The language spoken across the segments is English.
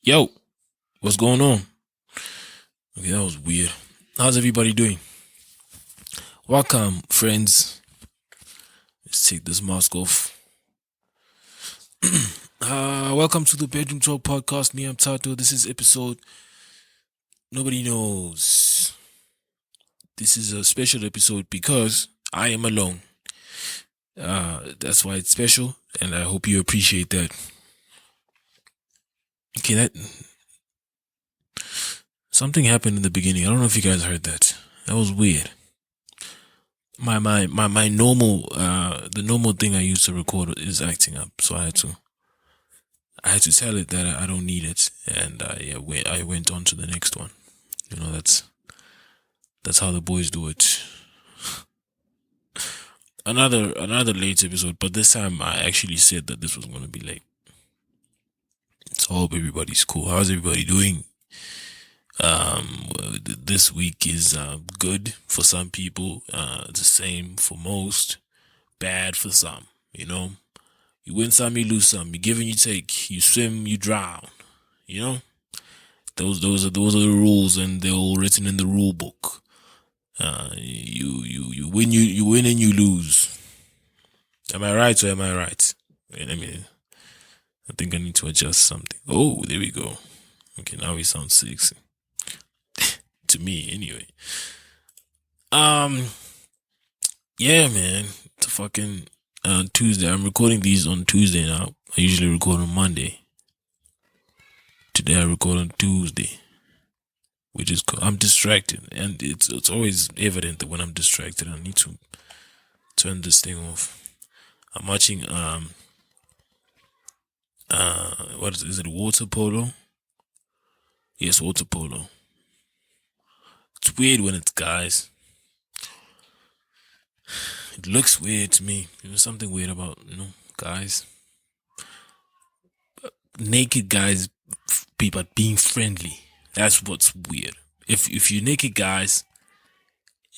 Yo, what's going on? Okay, that was weird. How's everybody doing? Welcome, friends. Let's take this mask off. Welcome to the Bedroom Talk podcast. Me, I'm Thato. This is episode nobody knows. This is a special episode because I am alone. That's why it's special, and I hope you appreciate that. Okay, that something happened in the beginning. I don't know if you guys heard that. That was weird. My normal the normal thing I use to record is acting up, so I had to tell it that I don't need it, and I went on to the next one. You know, that's how the boys do it. Another late episode, but this time I actually said that this was going to be late. So I hope everybody's cool. How's everybody doing? This week is good for some people, the same for most, bad for some. You know, you win some, you lose some. You give and you take. You swim, you drown. You know, those are the rules, and they're all written in the rule book. You win, you win and you lose. Am I right or am I right? Wait, I think I need to adjust something. Oh, there we go. Okay, now we sound sexy. To me, anyway. Yeah, man. It's a fucking Tuesday. I'm recording these on Tuesday now. I usually record on Monday. Today I record on Tuesday, which is I'm distracted, and it's always evident that when I'm distracted, I need to turn this thing off. I'm watching what is it? Water polo? Yes, water polo. It's weird when it's guys. It looks weird to me. There's something weird about guys. Naked guys, people being friendly. That's what's weird. If you're naked guys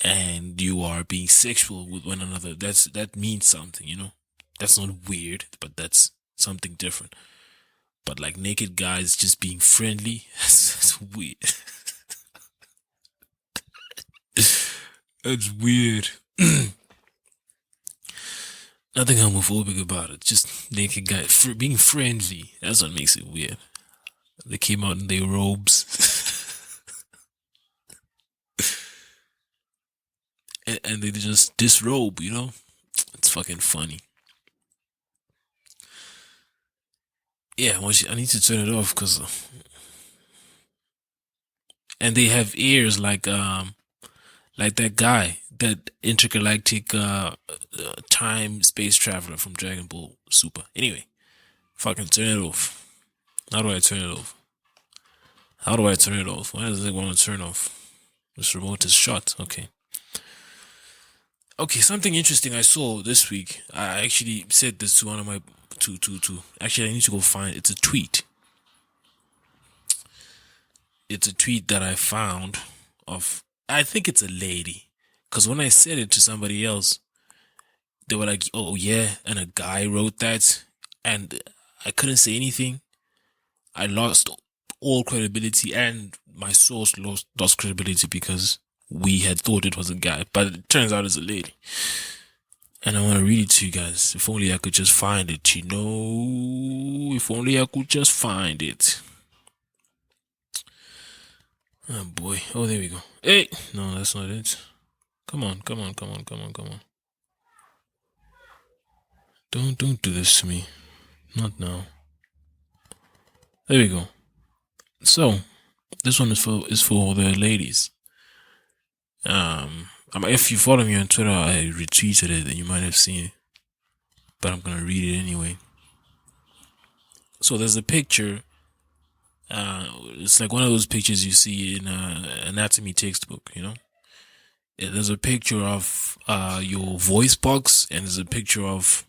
and you are being sexual with one another, that means something. That's not weird, but that's something different. But like naked guys just being friendly, that's weird. That's weird. Nothing homophobic about it. Just naked guys being friendly. That's what makes it weird. They came out in their robes. and they just disrobe, It's fucking funny. Yeah, I need to turn it off because, and they have ears like that guy, that intergalactic time space traveler from Dragon Ball Super. Anyway, fucking turn it off. How do I turn it off? Why does it want to turn off? This remote is shut. Okay. Okay, something interesting I saw this week. I actually said this to one of my to. Actually, I need to go find. It's a tweet. It's a tweet that I found of. I think it's a lady, because when I said it to somebody else, they were like, "Oh yeah," and a guy wrote that, and I couldn't say anything. I lost all credibility, and my source lost credibility because we had thought it was a guy, but it turns out it's a lady. And I want to read it to you guys. If only I could just find it, If only I could just find it. Oh boy. Oh, there we go. Hey! No, that's not it. Come on. Don't do this to me. Not now. There we go. So, this one is for the ladies. If you follow me on Twitter, I retweeted it and you might have seen it, but I'm gonna read it anyway. So there's a picture. It's like one of those pictures you see in an anatomy textbook. There's a picture of your voice box, and there's a picture of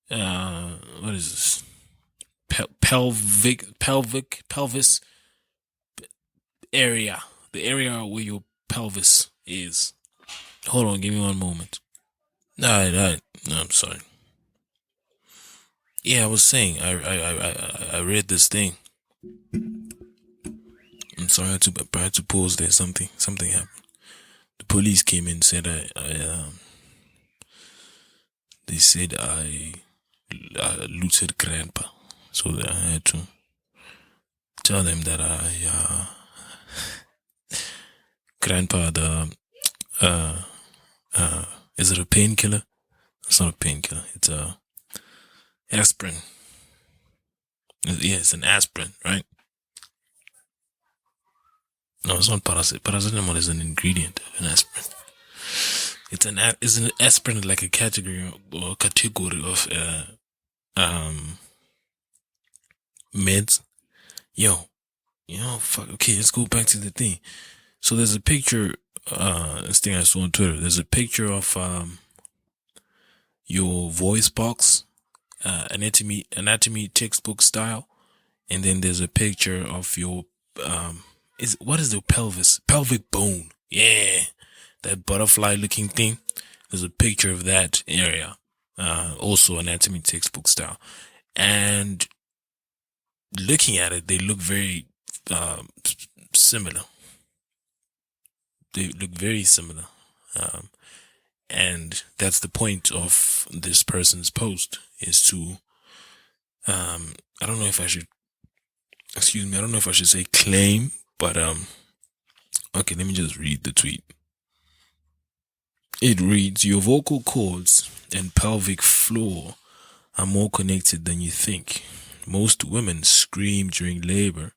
what is this? Pelvis area, the area where your pelvis is. Hold on, give me one moment. All right. No, I'm sorry. Yeah, I was saying, I read this thing, I'm sorry, I had to pause there. Something happened. The police came in and said they said I looted grandpa, so I had to tell them that grandpa uh is it a painkiller? It's not a painkiller. It's a aspirin. Yeah, it's an aspirin, right? No, it's not paracetamol. Paracetamol is an ingredient of an aspirin. It's an aspirin like a category of um meds. Yo, fuck. Okay, let's go back to the thing. So there's a picture. This thing I saw on Twitter. There's a picture of your voice box, anatomy textbook style, and then there's a picture of your what is the pelvic bone? Yeah, that butterfly looking thing. There's a picture of that area, also anatomy textbook style, and looking at it, they look very similar. They look very similar. And that's the point of this person's post, is to I don't know if I should I don't know if I should say claim, but okay, let me just read the tweet. It reads, your vocal cords and pelvic floor are more connected than you think. Most women scream during labor,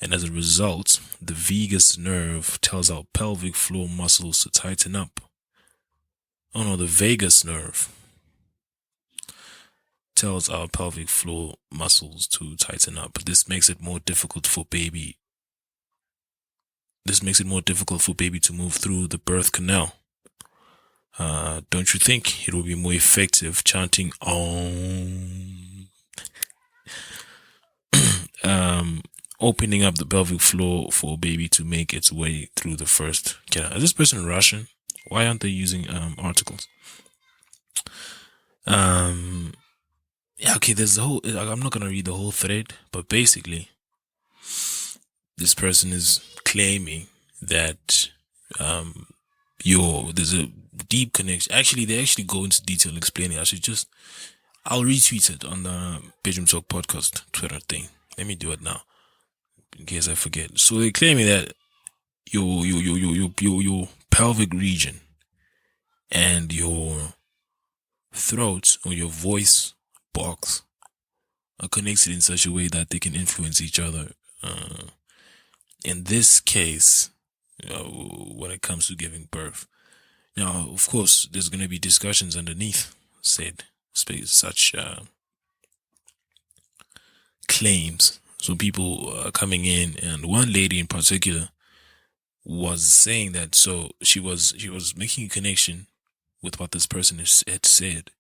and as a result, the vagus nerve tells our pelvic floor muscles to tighten up. Oh no, the vagus nerve tells our pelvic floor muscles to tighten up. This makes it more difficult for baby. This makes it more difficult for baby to move through the birth canal. Don't you think it will be more effective chanting opening up the pelvic floor for a baby to make its way through the first canal? Is this person Russian? Why aren't they using articles? Yeah, okay, there's the whole, I'm not gonna read the whole thread, but basically this person is claiming that there's a deep connection. Actually, they actually go into detail explaining. I'll retweet it on the Bedroom Talk podcast Twitter thing. Let me do it now, in case I forget. So they're claiming that your pelvic region and your throat or your voice box are connected in such a way that they can influence each other. In this case, when it comes to giving birth. Now, of course, there's going to be discussions underneath such claims. So people are coming in, and one lady in particular was saying that. So she was making a connection with what this person had said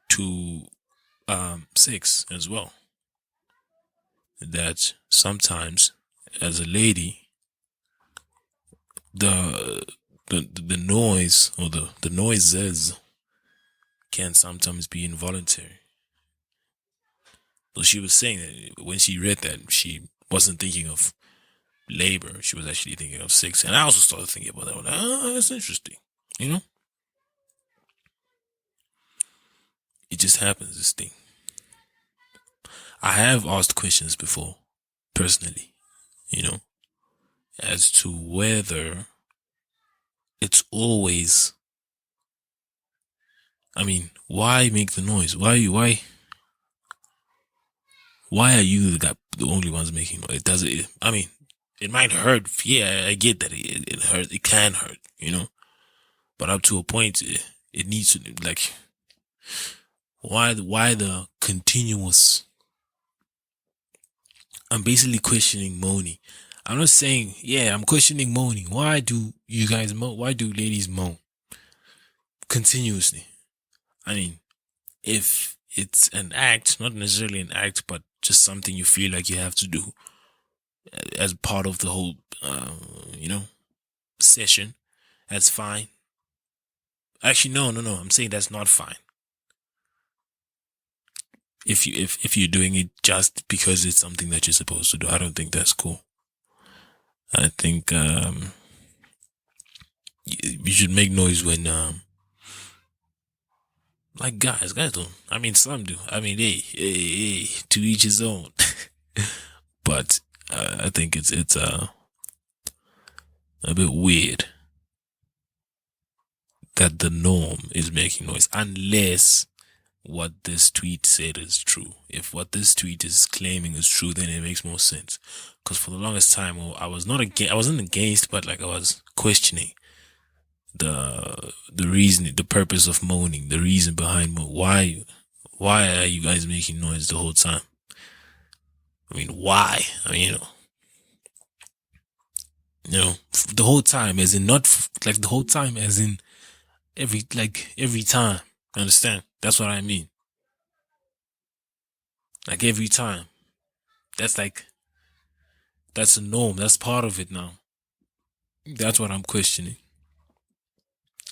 to sex as well. That sometimes, as a lady, the noise or the noises can sometimes be involuntary. So she was saying that when she read that, she wasn't thinking of labor. She was actually thinking of sex. And I also started thinking about that. Like, that's interesting. It just happens, this thing. I have asked questions before, personally, as to whether it's always, why make the noise? Why are you the only ones making noise? It might hurt. Yeah, I get that it hurt. It can hurt, but up to a point, it needs to, like, why the continuous. I'm basically questioning moaning. I'm not saying, I'm questioning moaning. Why do you guys moan? Why do ladies moan continuously? If it's an act, not necessarily an act, but just something you feel like you have to do as part of the whole, session, that's fine. Actually, no. I'm saying that's not fine. if you're doing it just because it's something that you're supposed to do, I don't think that's cool. I think you should make noise when like guys don't. I mean, some do. I mean, hey, to each his own. But I think it's a bit weird that the norm is making noise, unless what this tweet said is true. If what this tweet is claiming is true, then it makes more sense. Because for the longest time, I wasn't against, but like I was questioning the reason, the purpose of moaning, the reason behind why are you guys making noise the whole time? I mean, why? I mean, the whole time, as in not like the whole time, as in every time. Understand? That's what I mean. Like every time. That's a norm. That's part of it now. That's what I'm questioning.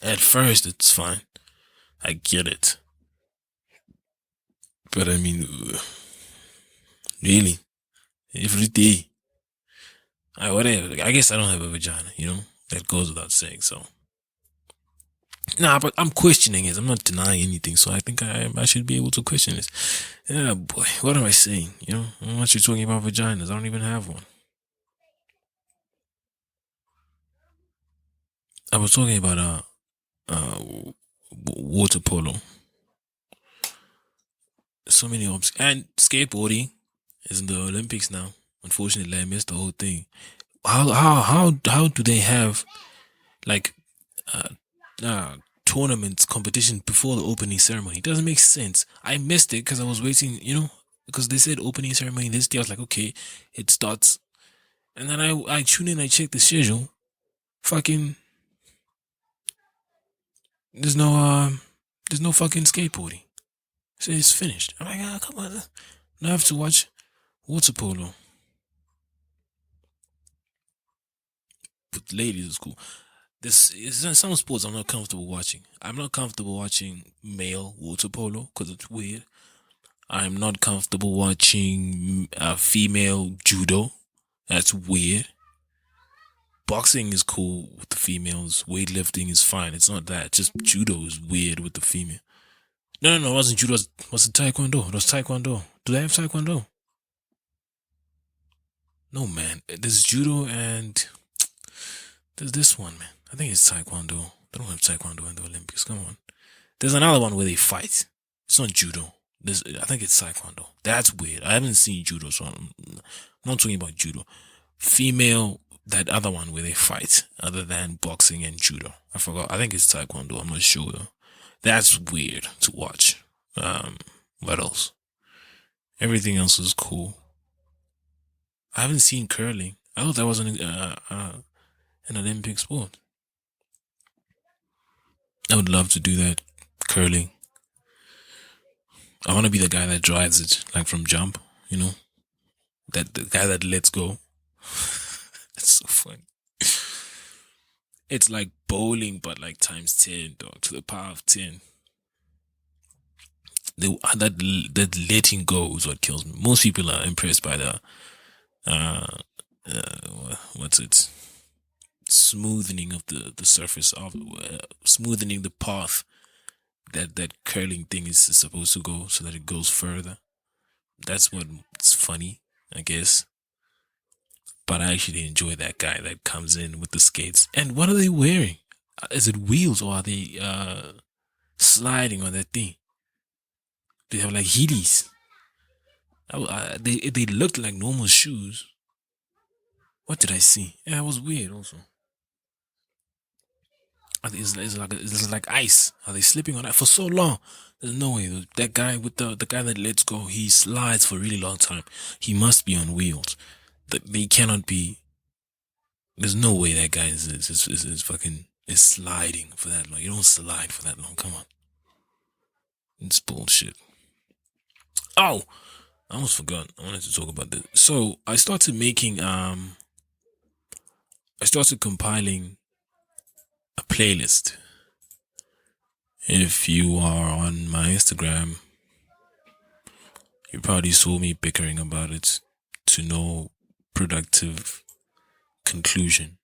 At first, it's fine. I get it. But I mean, really? Every day? Whatever. I guess I don't have a vagina, That goes without saying, so. Nah, but I'm questioning it. I'm not denying anything, so I think I should be able to question this. Yeah, boy. What am I saying? I'm not you talking about vaginas. I don't even have one. I was talking about water polo. So many options. And skateboarding is in the Olympics now. Unfortunately, I missed the whole thing. How do they have like tournaments, competition before the opening ceremony? It doesn't make sense. I missed it because I was waiting, because they said opening ceremony this day. I was like, okay, it starts. And then I tune in, I check the schedule. Fucking there's no fucking skateboarding. So it's finished. I'm like, come on. Now I have to watch water polo. But ladies is cool. This is some sports I'm not comfortable watching. I'm not comfortable watching male water polo because it's weird. I'm not comfortable watching female judo. That's weird. Boxing is cool with the females. Weightlifting is fine. It's not that. Just judo is weird with the female. No, it wasn't judo. It was taekwondo. It was taekwondo. Do they have taekwondo? No, man. There's judo and there's this one, man. I think it's taekwondo. They don't have taekwondo in the Olympics. Come on. There's another one where they fight. It's not judo. I think it's taekwondo. That's weird. I haven't seen judo, so I'm not talking about judo. Female, that other one where they fight, other than boxing and judo. I forgot. I think it's taekwondo. I'm not sure though. That's weird to watch. What else? Everything else is cool. I haven't seen curling. I thought that was an Olympic sport. I would love to do that. Curling. I want to be the guy that drives it, like from jump, That the guy that lets go. It's so funny. It's like bowling, but like times 10, dog, to the power of 10. That letting go is what kills me. Most people are impressed by the what's it? Smoothening of the surface of smoothening the path that curling thing is supposed to go, so that it goes further. That's what's funny, I guess. But I actually enjoy that guy that comes in with the skates. And what are they wearing? Is it wheels, or are they sliding on that thing? They have like heelys. They looked like normal shoes. What did I see? Yeah, it was weird also. It's like ice. Are they slipping on that for so long? There's no way. That guy with the guy that lets go, he slides for a really long time. He must be on wheels. They cannot be. There's no way that guy is fucking is sliding for that long. You don't slide for that long. Come on. It's bullshit. Oh, I almost forgot. I wanted to talk about this. So I started compiling a playlist. If you are on my Instagram, You probably saw me bickering about it to no productive conclusion.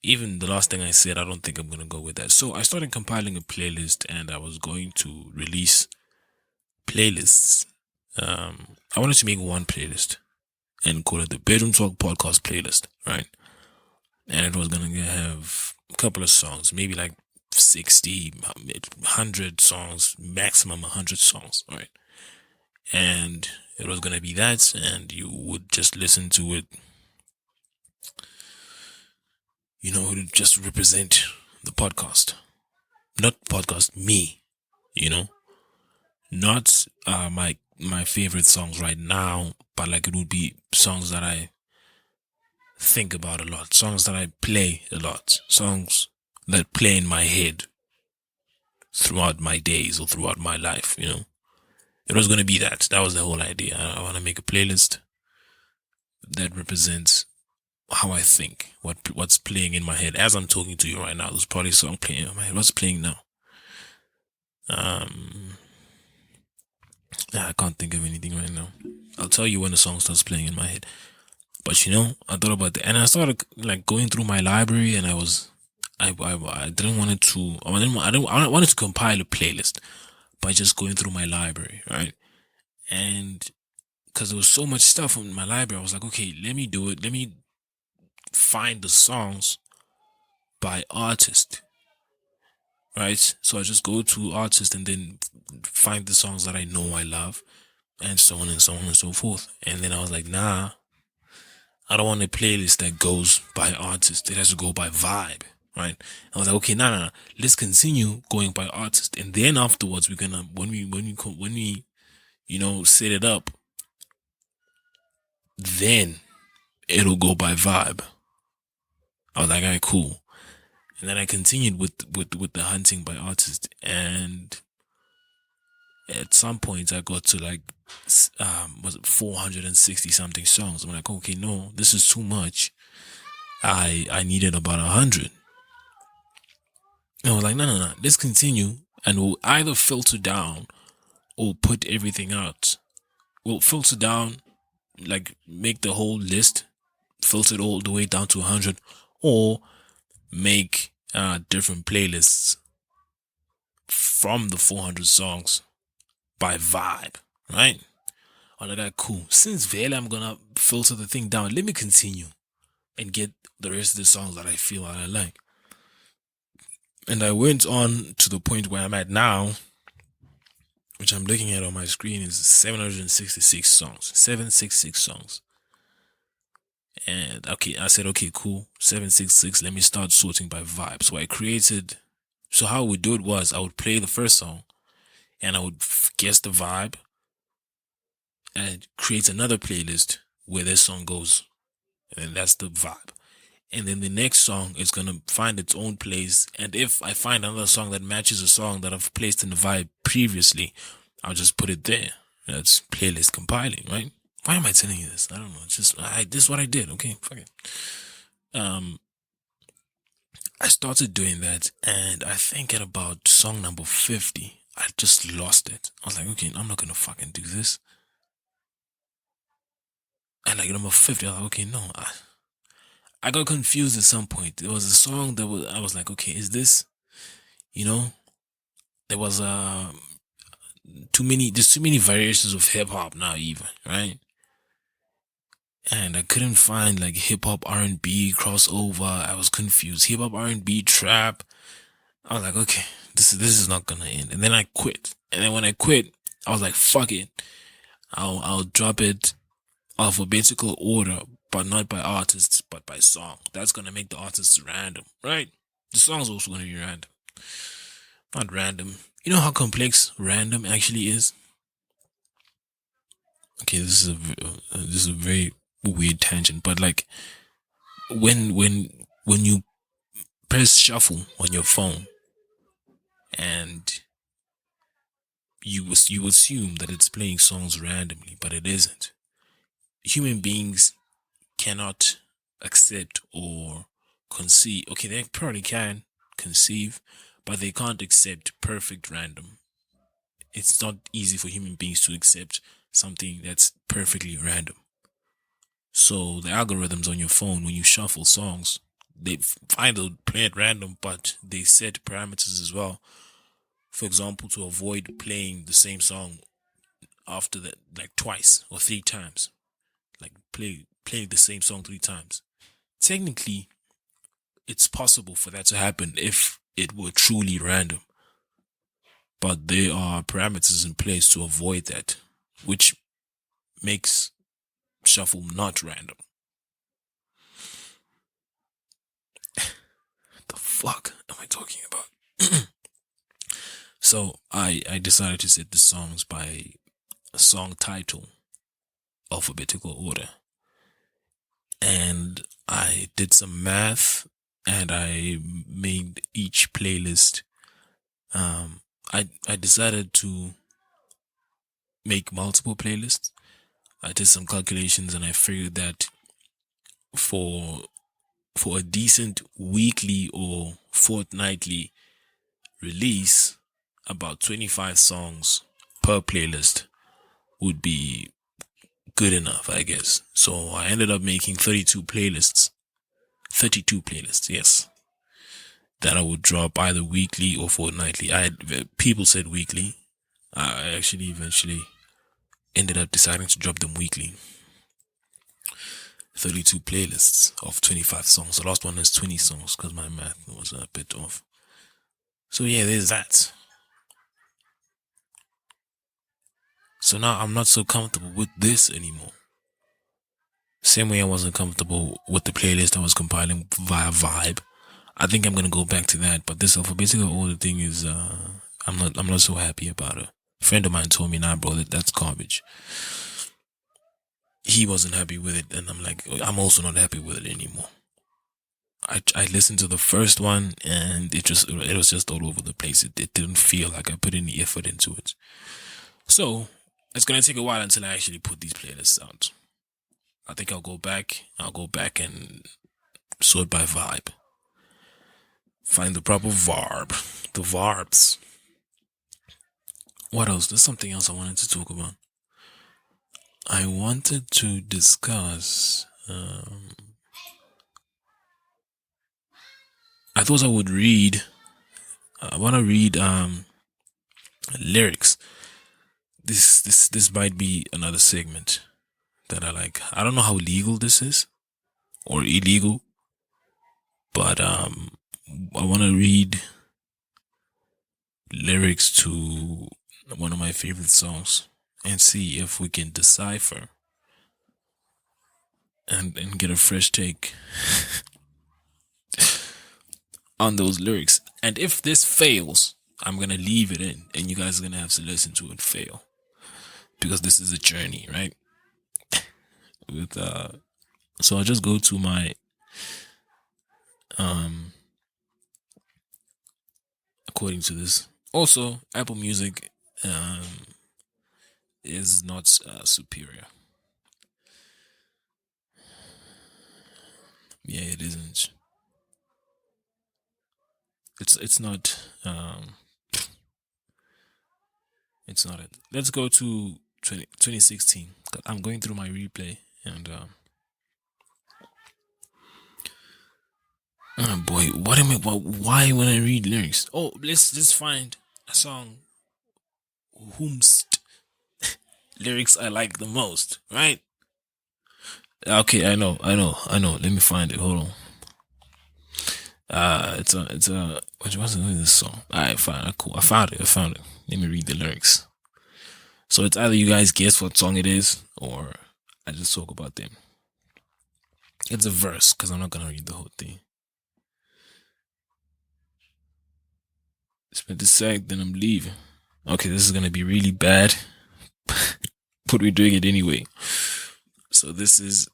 Even the last thing I said, I don't think I'm going to go with that. So I started compiling a playlist and I was going to release playlists. I wanted to make one playlist and call it the Bedroom Talk podcast playlist, right? And it was going to have a couple of songs, maybe like 60, 100 songs, maximum 100 songs, right? And it was going to be that, and you would just listen to it. You know, it would just represent the podcast. Not podcast, me, you know? Not my favorite songs right now, but like it would be songs that I think about a lot, songs that I play a lot, songs that play in my head throughout my days or throughout my life, you know. It was going to be that. That was the whole idea. I want to make a playlist that represents how I think, what's playing in my head as I'm talking to you right now. There's probably a song playing in my head. What's playing now? I can't think of anything right now. I'll tell you when the song starts playing in my head. But you know, I thought about that, and I started like going through my library, and I didn't want it to. I wanted to compile a playlist by just going through my library, right? And because there was so much stuff in my library, I was like, okay, let me do it. Let me find the songs by artist, right? So I just go to artist and then find the songs that I know I love, and so on and so on and so forth. And then I was like, nah, I don't want a playlist that goes by artist. It has to go by vibe, right? I was like, okay, nah. Let's continue going by artist, and then afterwards we're gonna when we you know set it up, then it'll go by vibe. I was like, alright, cool. And then I continued with the hunting by artist, and at some point I got to like was it 460 something songs. I'm like, okay, no, this is too much. I needed about 100. And I was like, no, let's continue, and we'll either filter down or put everything out. We'll filter down, like make the whole list, filter it all the way down to 100, or make different playlists from the 400 songs by vibe, right? I'm like, cool. Since Vele, I'm gonna filter the thing down. Let me continue and get the rest of the songs that I feel that I like. And I went on to the point where I'm at now, which I'm looking at on my screen, is 766 songs. 766 songs. And okay, I said, okay, cool. 766, let me start sorting by vibe. So I created, so how I would do it was I would play the first song and I would guess the vibe and create another playlist where this song goes. And that's the vibe. And then the next song is going to find its own place. And if I find another song that matches a song that I've placed in the vibe previously, I'll just put it there. That's playlist compiling, right? Why am I telling you this? I don't know. It's just, this is what I did. Okay, fuck it. I started doing that, and I think at about song number 50, I just lost it. I was like, okay, I'm not going to fucking do this. And like number 50, I was like, okay, no, I got confused at some point. There was a song that I was like, okay, is this, you know, there was there's too many variations of hip hop now even, right? And I couldn't find like hip hop R&B crossover. I was confused. Hip hop R&B trap. I was like, okay, this is not gonna end. And then I quit. And then when I quit, I was like, fuck it. I'll drop it alphabetical order, but not by artists, but by song. That's gonna make the artists random, right? The song's also gonna be random. Not random. You know how complex random actually is? Okay, this is a very weird tangent, but like when you press shuffle on your phone and you assume that it's playing songs randomly, but it isn't. Human beings cannot accept or conceive. Okay, they probably can conceive, but they can't accept perfect random. It's not easy for human beings to accept something that's perfectly random. So the algorithms on your phone, when you shuffle songs, they find to play it random, but they set parameters as well. For example, to avoid playing the same song after that, like twice or three times, like playing the same song three times. Technically, it's possible for that to happen if it were truly random, but there are parameters in place to avoid that, which makes shuffle not random. The fuck am I talking about? So I decided to set the songs by a song title, alphabetical order, and I did some math and I made each playlist. I decided to make multiple playlists. I did some calculations and I figured that for a decent weekly or fortnightly release, about 25 songs per playlist would be good enough, I guess. So I ended up making 32 playlists. 32 playlists, yes. That I would drop either weekly or fortnightly. People said weekly. I actually eventually ended up deciding to drop them weekly. 32 playlists of 25 songs. The last one is 20 songs because my math was a bit off. So yeah, there's that. So now I'm not so comfortable with this anymore. Same way I wasn't comfortable with the playlist I was compiling via Vibe. I think I'm gonna go back to that, but this alphabetical order thing is I'm not so happy about it. A friend of mine told me, nah bro, that's garbage. He wasn't happy with it, and I'm like, I'm also not happy with it anymore. I listened to the first one and it was just all over the place. It didn't feel like I put any effort into it. So it's gonna take a while until I actually put these playlists out. I think I'll go back and sort by vibe. Find the proper verb. The verbs. What else? There's something else I wanted to talk about. I wanted to discuss I thought I would read. I want to read lyrics. This might be another segment that I like. I don't know how legal this is or illegal, but I want to read lyrics to one of my favorite songs and see if we can decipher and get a fresh take on those lyrics. And if this fails, I'm gonna leave it in and you guys are gonna have to listen to it fail. Because this is a journey, right? With so I'll just go to my according to this. Also, Apple Music is not superior. Yeah, it isn't. It's not it's not it. Let's go to 2016. I'm going through my replay and oh boy, what am I? Why when I read lyrics? Oh, let's find a song whomst lyrics I like the most, right? Okay, I know. Let me find it. Hold on. It's a what's the name of this song? Alright, fine, cool. I found it. Let me read the lyrics. So it's either you guys guess what song it is, or I just talk about them. It's a verse, because I'm not gonna read the whole thing. Spent a sec, then I'm leaving. Okay, this is gonna be really bad, but we're doing it anyway. So this is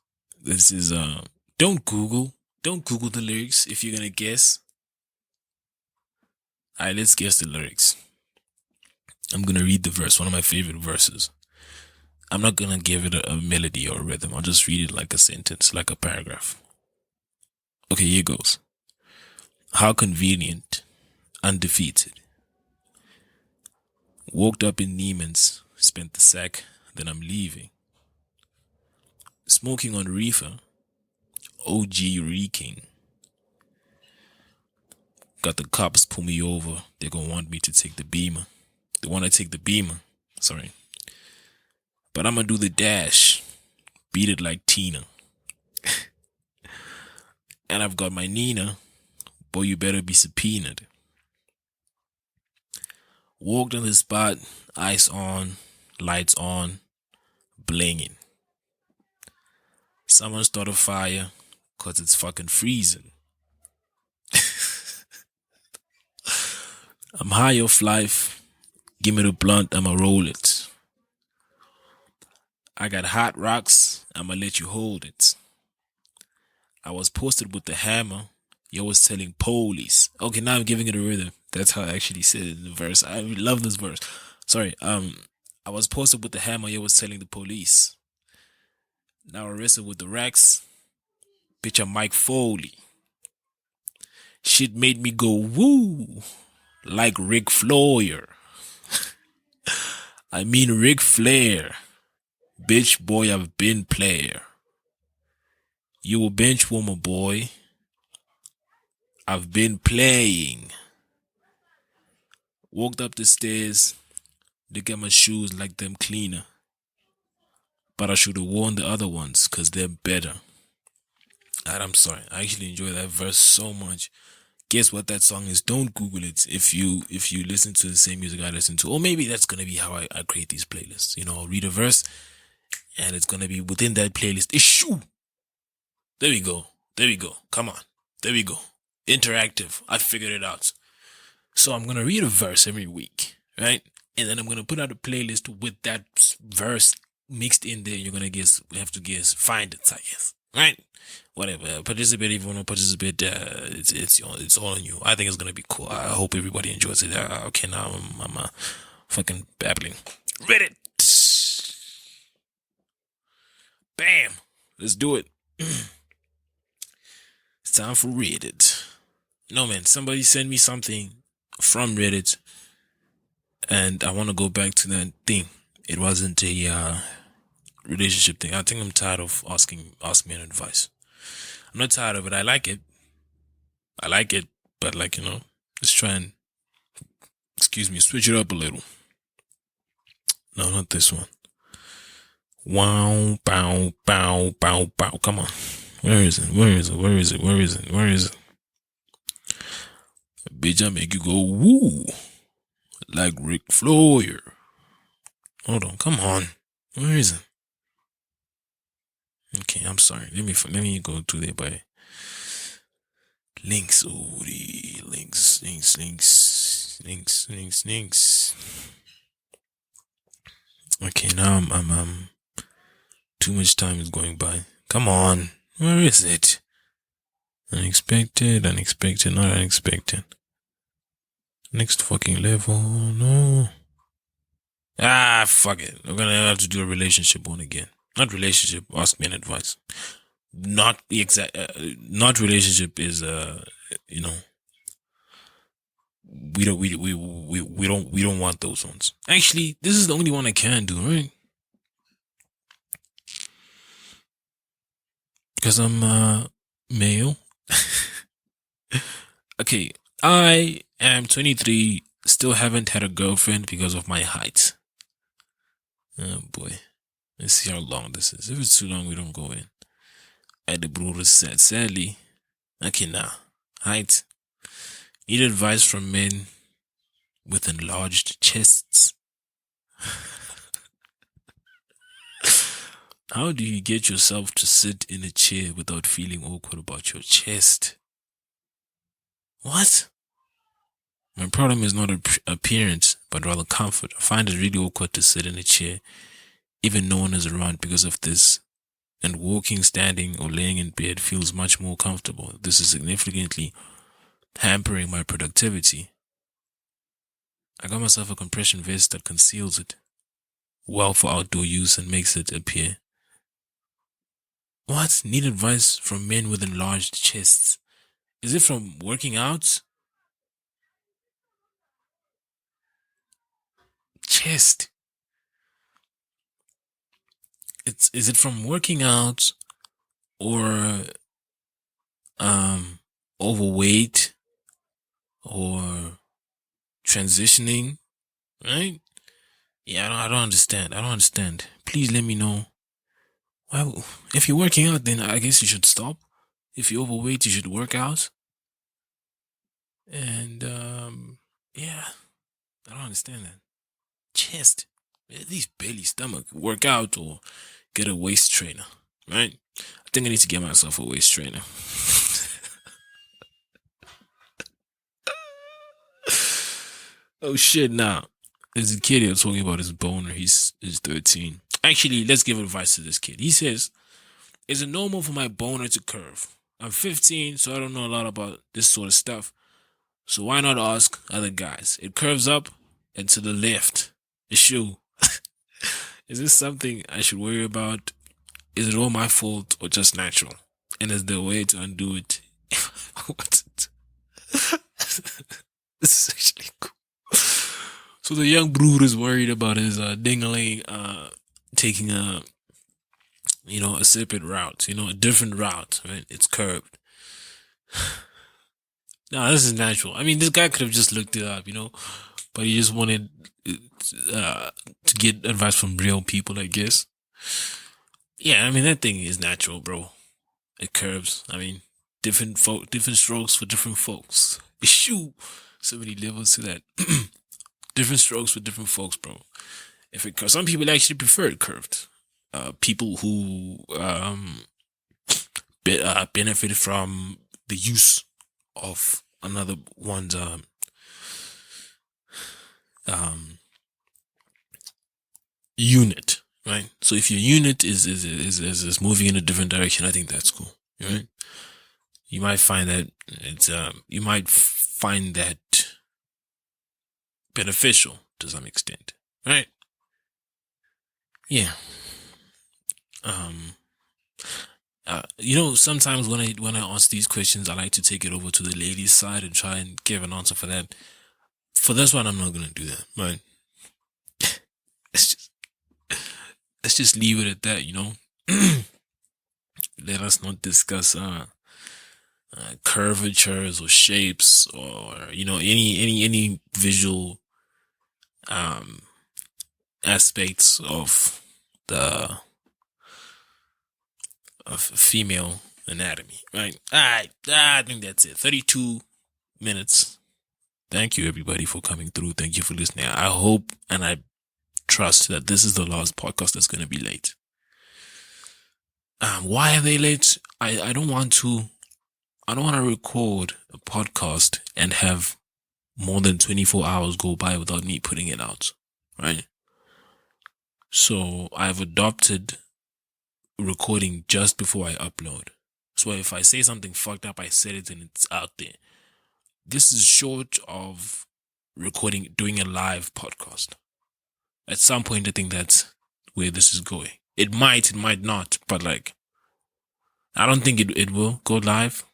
don't Google the lyrics if you're gonna guess. Alright, let's guess the lyrics. I'm gonna read the verse, one of my favorite verses. I'm not gonna give it a melody or a rhythm. I'll just read it like a sentence, like a paragraph. Okay, here goes. How convenient, undefeated. Walked up in Neiman's, spent the sack, then I'm leaving. Smoking on reefer, OG reeking. Got the cops pull me over. They're gonna want me to take the Beamer. They want to take the Beamer. Sorry. But I'm gonna do the dash. Beat it like Tina. And I've got my Nina. Boy, you better be subpoenaed. Walked on the spot. Ice on. Lights on. Blinging. Someone start a fire. Cause it's fucking freezing. I'm high off life. Give me the blunt, I'ma roll it. I got hot rocks, I'ma let you hold it. I was posted with the hammer, yo was telling police. Okay, now I'm giving it a rhythm. That's how I actually said it in the verse. I love this verse. Sorry, I was posted with the hammer, yo was telling the police. Now arrested with the racks. Bitch, I'm Mike Foley. Shit made me go woo, like Ric Flair. I mean Ric Flair. Bitch, boy, I've been player. You a bench warmer, boy. I've been playing. Walked up the stairs. Look at my shoes like them cleaner. But I should have worn the other ones, cause they're better. And I'm sorry, I actually enjoy that verse so much. Guess what that song is? Don't Google it if you listen to the same music I listen to. Or maybe that's gonna be how I create these playlists. You know, I'll read a verse and it's gonna be within that playlist. Issue. There we go. There we go. Come on. There we go. Interactive. I figured it out. So I'm gonna read a verse every week, right? And then I'm gonna put out a playlist with that verse mixed in there. You're gonna guess. We have to guess. Find it, I guess. Right? Whatever. Participate if you want to participate. It's all on you. I think it's gonna be cool. I hope everybody enjoys it. Okay, now I'm fucking babbling. Read it. Bam. Let's do it. It's time for Reddit. No, man, somebody sent me something from Reddit, and I want to go back to that thing. It wasn't a relationship thing. I think I'm tired of asking me an advice. I'm not tired of it. I like it, but like, let's try and, switch it up a little. No, not this one. Wow, bow, bow, bow, bow. Come on. Where is it? Bitch, I make you go woo. Like Ric Flair. Hold on, come on. Where is it? Okay, I'm sorry. Let me go to there by links. Oh, the links. Okay, now I'm too much time is going by. Come on. Where is it? Unexpected, not unexpected. Next fucking level, no. Fuck it. We're gonna have to do a relationship one again. Not relationship, ask me an advice. Not the exact, not relationship is, we don't want those ones. Actually, this is the only one I can do, right? Because I'm male. Okay, I am 23, still haven't had a girlfriend because of my height. Oh boy. Let's see how long this is. If it's too long, we don't go in. At the brutal said, sadly. Okay, now. Height. Need advice from men with enlarged chests. How do you get yourself to sit in a chair without feeling awkward about your chest? What? My problem is not appearance, but rather comfort. I find it really awkward to sit in a chair, even no one is around because of this. And walking, standing, or laying in bed feels much more comfortable. This is significantly hampering my productivity. I got myself a compression vest that conceals it well for outdoor use and makes it appear. What? Need advice from men with enlarged chests. Is it from working out? Chest. is it from working out or overweight or transitioning, right? Yeah, I don't understand. I don't understand. Please let me know. Well, if you're working out, then I guess you should stop. If you're overweight, you should work out. And yeah, I don't understand that. Chest, at least belly, stomach, work out or get a waist trainer, right? I think I need to get myself a waist trainer. Oh shit! Now there's a kid here talking about his boner. He's 13. Actually, let's give advice to this kid. He says, "Is it normal for my boner to curve? I'm 15, so I don't know a lot about this sort of stuff. So why not ask other guys? It curves up and to the left. The shoe. Is this something I should worry about? Is it all my fault or just natural? And is there a way to undo it?" What's it? This is actually cool. So the young brood is worried about his dingling taking a separate route, a different route, right? It's curved. No, this is natural. I mean, this guy could have just looked it up, but he just wanted to get advice from real people, I guess. Yeah, I mean, that thing is natural, bro. It curves. I mean, different strokes for different folks. Shoo! So many levels to that. Different strokes for different folks, bro. If it curves, some people actually prefer it curved. People who benefit from the use of another one's unit, right? So if your unit is moving in a different direction, I think that's cool, right? You might find that beneficial to some extent, right? Yeah. Sometimes when I ask these questions, I like to take it over to the ladies' side and try and give an answer for that. For this one, I'm not gonna do that, right? let's just leave it at that, Let us not discuss curvatures or shapes or any visual aspects of the female anatomy, right? All right, I think that's it. 32 minutes. Thank you, everybody, for coming through. Thank you for listening. I hope and I trust that this is the last podcast that's going to be late. Why are they late? I don't want to record a podcast and have more than 24 hours go by without me putting it out, right? So I've adopted recording just before I upload. So if I say something fucked up, I said it and it's out there. This is short of doing a live podcast. At some point, I think that's where this is going. It might not, but I don't think it will go live.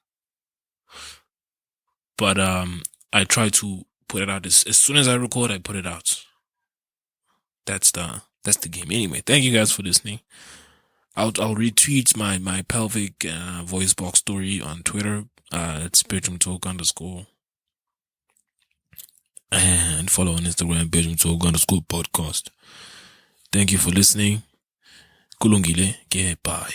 But I try to put it out as soon as I record, I put it out. That's the game. Anyway, thank you guys for listening. I'll retweet my pelvic voice box story on Twitter. It's BedroomTalk_. And follow on Instagram, BedroomTalk_podcast. Thank you for listening. Kulungile, bye.